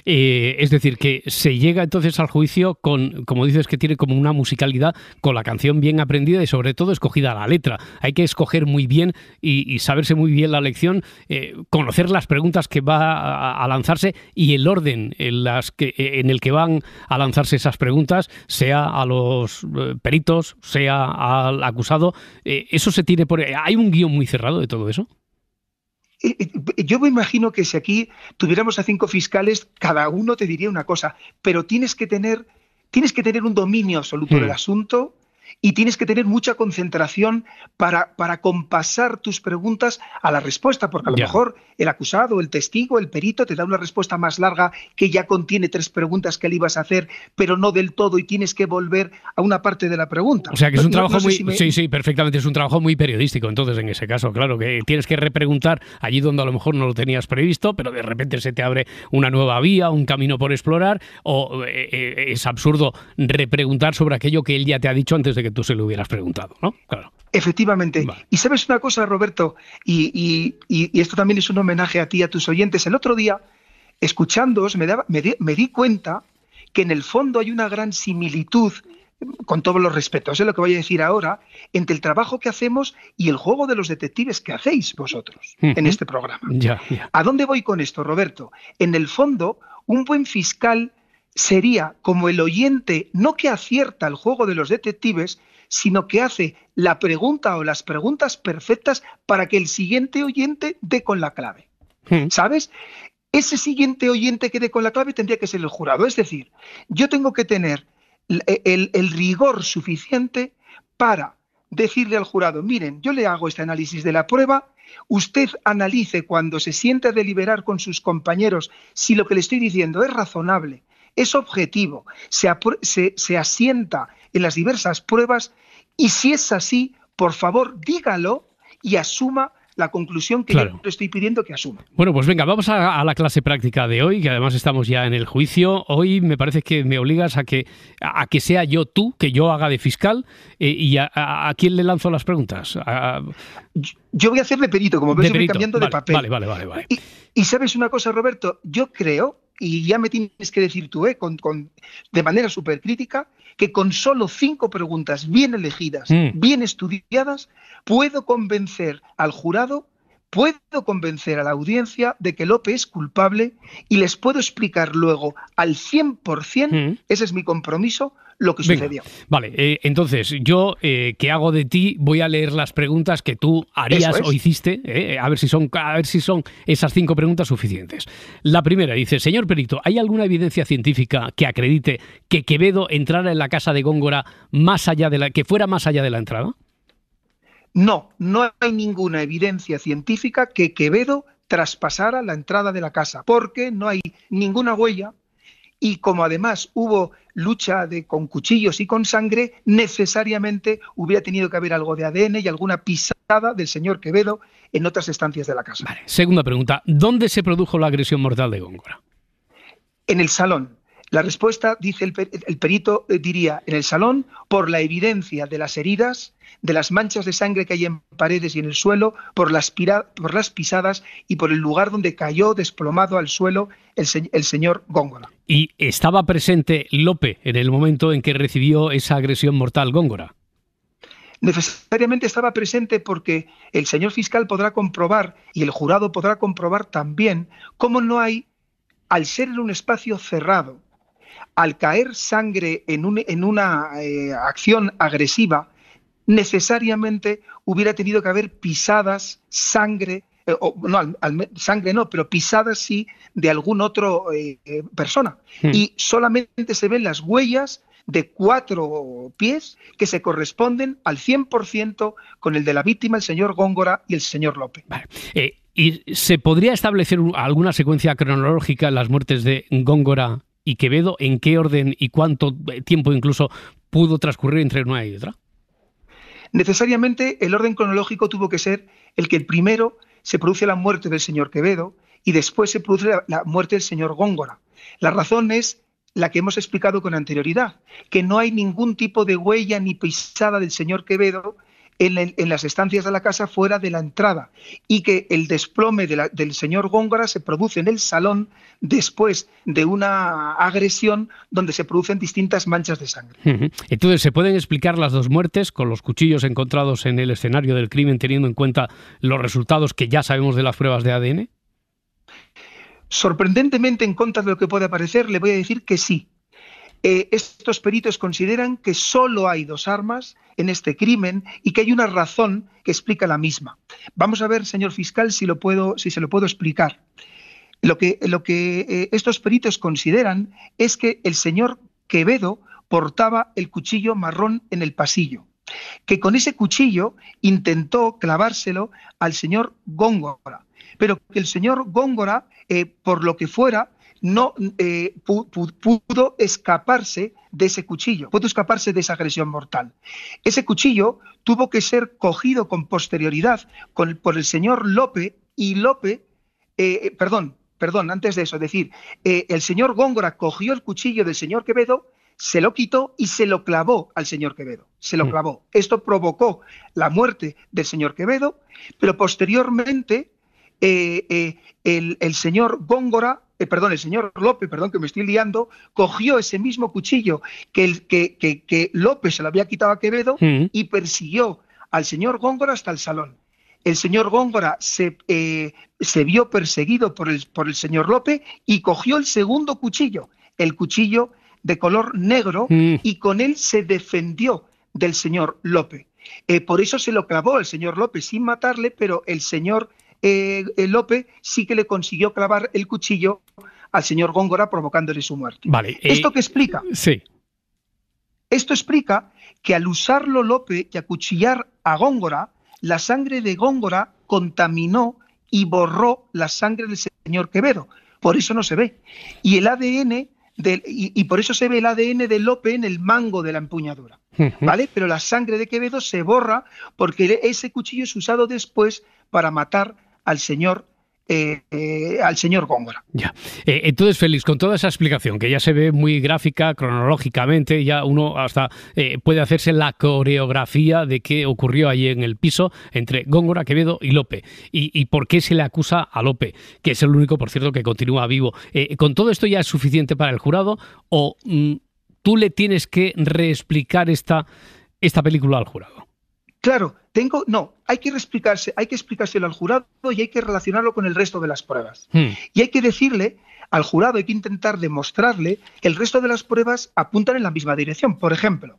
Es decir, que se llega entonces al juicio con, como dices, que tiene como una musicalidad, con la canción bien aprendida y sobre todo escogida a la letra. Hay que escoger muy bien y saberse muy bien la lección, conocer las preguntas que va a lanzarse y el orden en el que van a lanzarse esas preguntas, sea a los peritos, sea al acusado. Eso se tiene ¿Hay un guión muy cerrado de todo eso? Yo me imagino que si aquí tuviéramos a 5 fiscales, cada uno te diría una cosa, pero tienes que tener un dominio absoluto del asunto y tienes que tener mucha concentración para compasar tus preguntas a la respuesta, porque a lo mejor el acusado, el testigo, el perito te da una respuesta más larga que ya contiene 3 preguntas que le ibas a hacer, pero no del todo, y tienes que volver a una parte de la pregunta. O sea, que es un trabajo Sí, perfectamente, es un trabajo muy periodístico, entonces, en ese caso, claro, que tienes que repreguntar allí donde a lo mejor no lo tenías previsto, pero de repente se te abre una nueva vía, un camino por explorar, o es absurdo repreguntar sobre aquello que él ya te ha dicho antes de que tú se lo hubieras preguntado, ¿no? Claro. Efectivamente. Vale. Y sabes una cosa, Roberto, y esto también es un homenaje a ti y a tus oyentes. El otro día, escuchándoos, me di cuenta que en el fondo hay una gran similitud, con todos los respetos, lo que voy a decir ahora, entre el trabajo que hacemos y el juego de los detectives que hacéis vosotros en este programa. ¿A dónde voy con esto, Roberto? En el fondo, un buen fiscal sería como el oyente, no que acierta el juego de los detectives, sino que hace la pregunta o las preguntas perfectas para que el siguiente oyente dé con la clave. ¿Sabes? Ese siguiente oyente que dé con la clave tendría que ser el jurado. Es decir, yo tengo que tener el rigor suficiente para decirle al jurado, miren, yo le hago este análisis de la prueba, usted analice cuando se siente a deliberar con sus compañeros si lo que le estoy diciendo es razonable, es objetivo, se asienta en las diversas pruebas, y si es así, por favor, dígalo y asuma la conclusión que yo le estoy pidiendo que asuma. Bueno, pues venga, vamos a la clase práctica de hoy, que además estamos ya en el juicio. Hoy me parece que me obligas a que sea que yo haga de fiscal, y a quién le lanzo las preguntas. Yo voy a hacer de perito, como ves, yo voy cambiando de papel. Vale. Y sabes una cosa, Roberto, yo creo, y ya me tienes que decir tú, de manera súper crítica, que con solo 5 preguntas bien elegidas, bien estudiadas, puedo convencer al jurado, puedo convencer a la audiencia de que Lope es culpable, y les puedo explicar luego al 100%, ese es mi compromiso, lo que sucedió. Vale, entonces yo, ¿qué hago de ti? Voy a leer las preguntas que tú harías o hiciste, a ver si son esas 5 preguntas suficientes. La primera dice, señor perito, ¿hay alguna evidencia científica que acredite que Quevedo entrara en la casa de Góngora que fuera más allá de la entrada? No hay ninguna evidencia científica que Quevedo traspasara la entrada de la casa, porque no hay ninguna huella y como además hubo lucha con cuchillos y con sangre, necesariamente hubiera tenido que haber algo de ADN y alguna pisada del señor Quevedo en otras estancias de la casa. Vale. Segunda pregunta, ¿dónde se produjo la agresión mortal de Góngora? En el salón. La respuesta, dice el perito, diría en el salón, por la evidencia de las heridas, de las manchas de sangre que hay en paredes y en el suelo, por las pisadas y por el lugar donde cayó desplomado al suelo el señor Góngora. ¿Y estaba presente Lope en el momento en que recibió esa agresión mortal Góngora? Necesariamente estaba presente porque el señor fiscal podrá comprobar, y el jurado podrá comprobar también, cómo no hay, al ser en un espacio cerrado, al caer sangre en una acción agresiva, necesariamente hubiera tenido que haber pisadas, sangre, sangre no, pero pisadas sí de algún otro persona. Y solamente se ven las huellas de 4 pies que se corresponden al 100% con el de la víctima, el señor Góngora y el señor Lope. Vale. ¿Y se podría establecer alguna secuencia cronológica en las muertes de Góngora y Quevedo? ¿En qué orden y cuánto tiempo incluso pudo transcurrir entre una y otra? Necesariamente el orden cronológico tuvo que ser el que primero se produce la muerte del señor Quevedo y después se produce la muerte del señor Góngora. La razón es la que hemos explicado con anterioridad, que no hay ningún tipo de huella ni pisada del señor Quevedo en las estancias de la casa fuera de la entrada y que el desplome del señor Góngora se produce en el salón después de una agresión donde se producen distintas manchas de sangre. Entonces, ¿se pueden explicar las dos muertes con los cuchillos encontrados en el escenario del crimen teniendo en cuenta los resultados que ya sabemos de las pruebas de ADN? Sorprendentemente, en contra de lo que puede parecer, le voy a decir que sí. Estos peritos consideran que solo hay 2 armas en este crimen y que hay una razón que explica la misma. Vamos a ver, señor fiscal, si se lo puedo explicar. Lo que estos peritos consideran es que el señor Quevedo portaba el cuchillo marrón en el pasillo, que con ese cuchillo intentó clavárselo al señor Góngora, pero que el señor Góngora, por lo que fuera, no pudo escaparse de ese cuchillo, pudo escaparse de esa agresión mortal. Ese cuchillo tuvo que ser cogido con posterioridad por el señor Lope y Lope, perdón, antes de eso, es decir, el señor Góngora cogió el cuchillo del señor Quevedo, se lo quitó y se lo clavó al señor Quevedo, se lo clavó. Esto provocó la muerte del señor Quevedo, pero posteriormente el señor Góngora, el señor Lope, que me estoy liando, cogió ese mismo cuchillo que Lope se lo había quitado a Quevedo y persiguió al señor Góngora hasta el salón. El señor Góngora se vio perseguido por el señor Lope y cogió el segundo cuchillo, el cuchillo de color negro, y con él se defendió del señor Lope. Por eso se lo clavó el señor Lope sin matarle, pero el señor Lope sí que le consiguió clavar el cuchillo al señor Góngora provocándole su muerte. Vale, ¿Esto qué explica? Sí. Esto explica que al usarlo Lope y acuchillar a Góngora, la sangre de Góngora contaminó y borró la sangre del señor Quevedo. Por eso no se ve. Y el ADN y por eso se ve el ADN de Lope en el mango de la empuñadura, ¿vale? Pero la sangre de Quevedo se borra porque ese cuchillo es usado después para matar al señor Góngora. Ya. Entonces, Félix, con toda esa explicación, que ya se ve muy gráfica, cronológicamente, ya uno hasta puede hacerse la coreografía de qué ocurrió allí en el piso entre Góngora, Quevedo y Lope. Y por qué se le acusa a Lope, que es el único, por cierto, que continúa vivo. ¿Con todo esto ya es suficiente para el jurado o tú le tienes que reexplicar esta película al jurado? Claro, hay que explicárselo al jurado y hay que relacionarlo con el resto de las pruebas. Y hay que decirle al jurado, hay que intentar demostrarle que el resto de las pruebas apuntan en la misma dirección. Por ejemplo,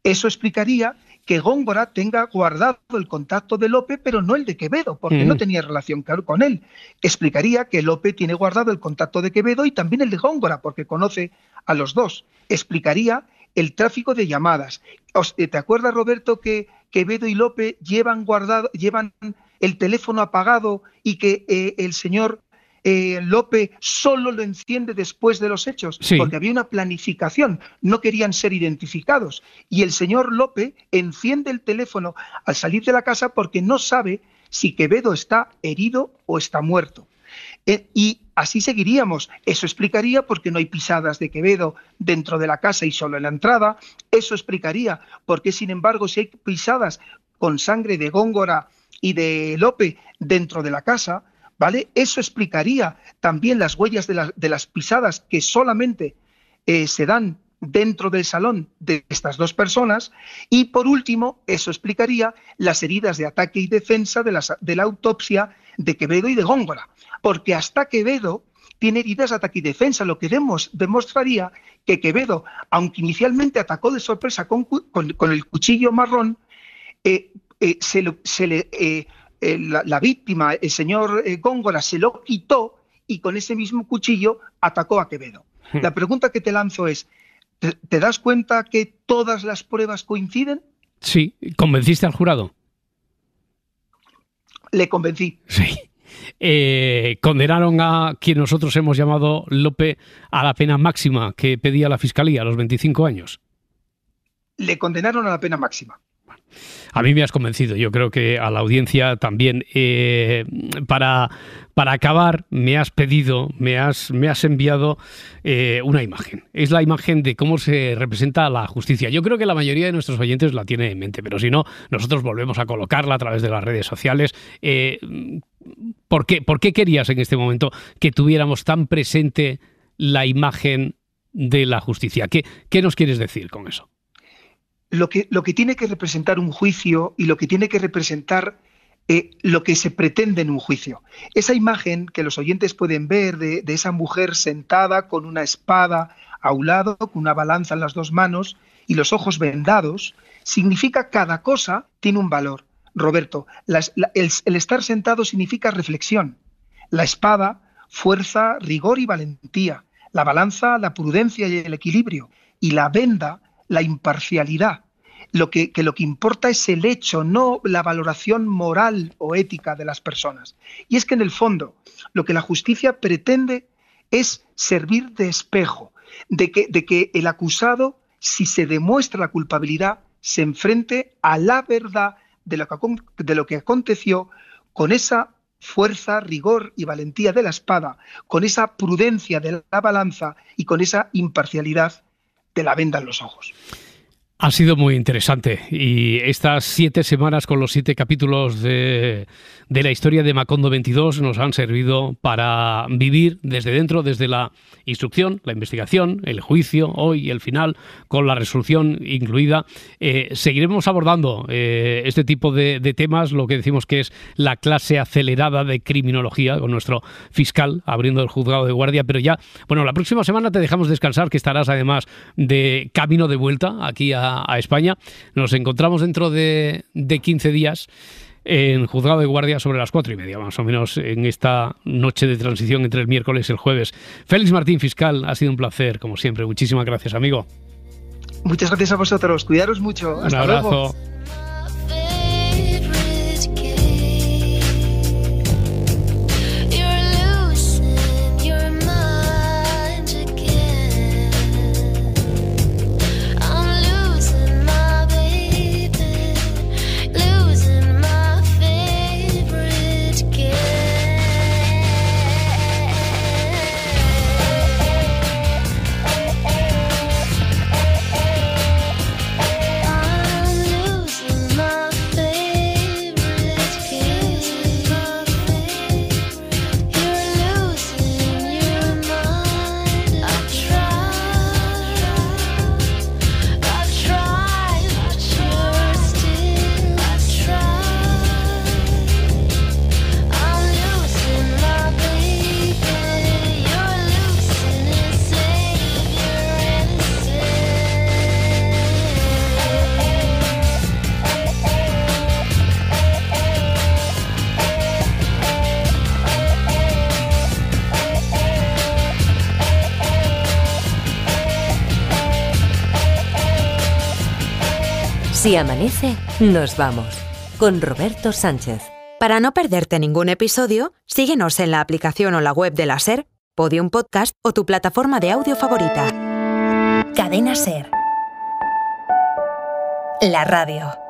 eso explicaría que Góngora tenga guardado el contacto de Lope, pero no el de Quevedo, porque no tenía relación con él. Explicaría que Lope tiene guardado el contacto de Quevedo y también el de Góngora, porque conoce a los dos. Explicaría el tráfico de llamadas. ¿Te acuerdas, Roberto, que Quevedo y Lope llevan el teléfono apagado y que el señor Lope solo lo enciende después de los hechos, porque había una planificación, no querían ser identificados, y el señor Lope enciende el teléfono al salir de la casa porque no sabe si Quevedo está herido o está muerto. Y así seguiríamos. Eso explicaría por qué no hay pisadas de Quevedo dentro de la casa y solo en la entrada. Eso explicaría por qué, sin embargo, si hay pisadas con sangre de Góngora y de Lope dentro de la casa, ¿vale? Eso explicaría también las huellas de las pisadas que solamente se dan dentro del salón de estas dos personas. Y por último, eso explicaría las heridas de ataque y defensa de la autopsia de Quevedo y de Góngora, porque hasta Quevedo tiene heridas de ataque y defensa, lo que demostraría que Quevedo, aunque inicialmente atacó de sorpresa con el cuchillo marrón, la víctima, el señor Góngora, se lo quitó y con ese mismo cuchillo atacó a Quevedo. La pregunta que te lanzo es, ¿te das cuenta que todas las pruebas coinciden? Sí. ¿Convenciste al jurado? Le convencí. Sí. Condenaron a quien nosotros hemos llamado Lope a la pena máxima que pedía la Fiscalía, a los 25 años. Le condenaron a la pena máxima. A mí me has convencido, yo creo que a la audiencia también. Para acabar, me has pedido, me has enviado una imagen. Es la imagen de cómo se representa la justicia. Yo creo que la mayoría de nuestros oyentes la tiene en mente, pero si no, nosotros volvemos a colocarla a través de las redes sociales. ¿Por qué querías en este momento que tuviéramos tan presente la imagen de la justicia? ¿Qué nos quieres decir con eso? Lo que tiene que representar un juicio y lo que tiene que representar lo que se pretende en un juicio. Esa imagen que los oyentes pueden ver de esa mujer sentada con una espada a un lado, con una balanza en las dos manos y los ojos vendados, significa cada cosa tiene un valor. Roberto, el estar sentado significa reflexión. La espada, fuerza, rigor y valentía. La balanza, la prudencia y el equilibrio. Y la venda, la imparcialidad. Lo que importa es el hecho, no la valoración moral o ética de las personas. Y es que en el fondo lo que la justicia pretende es servir de espejo, de que el acusado, si se demuestra la culpabilidad, se enfrente a la verdad de lo que aconteció con esa fuerza, rigor y valentía de la espada, con esa prudencia de la balanza y con esa imparcialidad de la venda en los ojos. Ha sido muy interesante y estas 7 semanas con los 7 capítulos de la historia de Macondo 22 nos han servido para vivir desde dentro, desde la instrucción, la investigación, el juicio, hoy el final, con la resolución incluida. Seguiremos abordando este tipo de temas, lo que decimos que es la clase acelerada de criminología, con nuestro fiscal abriendo el juzgado de guardia, pero ya, bueno, la próxima semana te dejamos descansar, que estarás además de camino de vuelta aquí a España. Nos encontramos dentro de 15 días en juzgado de guardia sobre las 4:30, más o menos, en esta noche de transición entre el miércoles y el jueves. Félix Martín, fiscal, ha sido un placer, como siempre. Muchísimas gracias, amigo. Muchas gracias a vosotros. Cuidaros mucho. Hasta luego. Un abrazo. Si amanece, nos vamos. Con Roberto Sánchez. Para no perderte ningún episodio, síguenos en la aplicación o la web de la SER, Podium Podcast o tu plataforma de audio favorita. Cadena SER. La radio.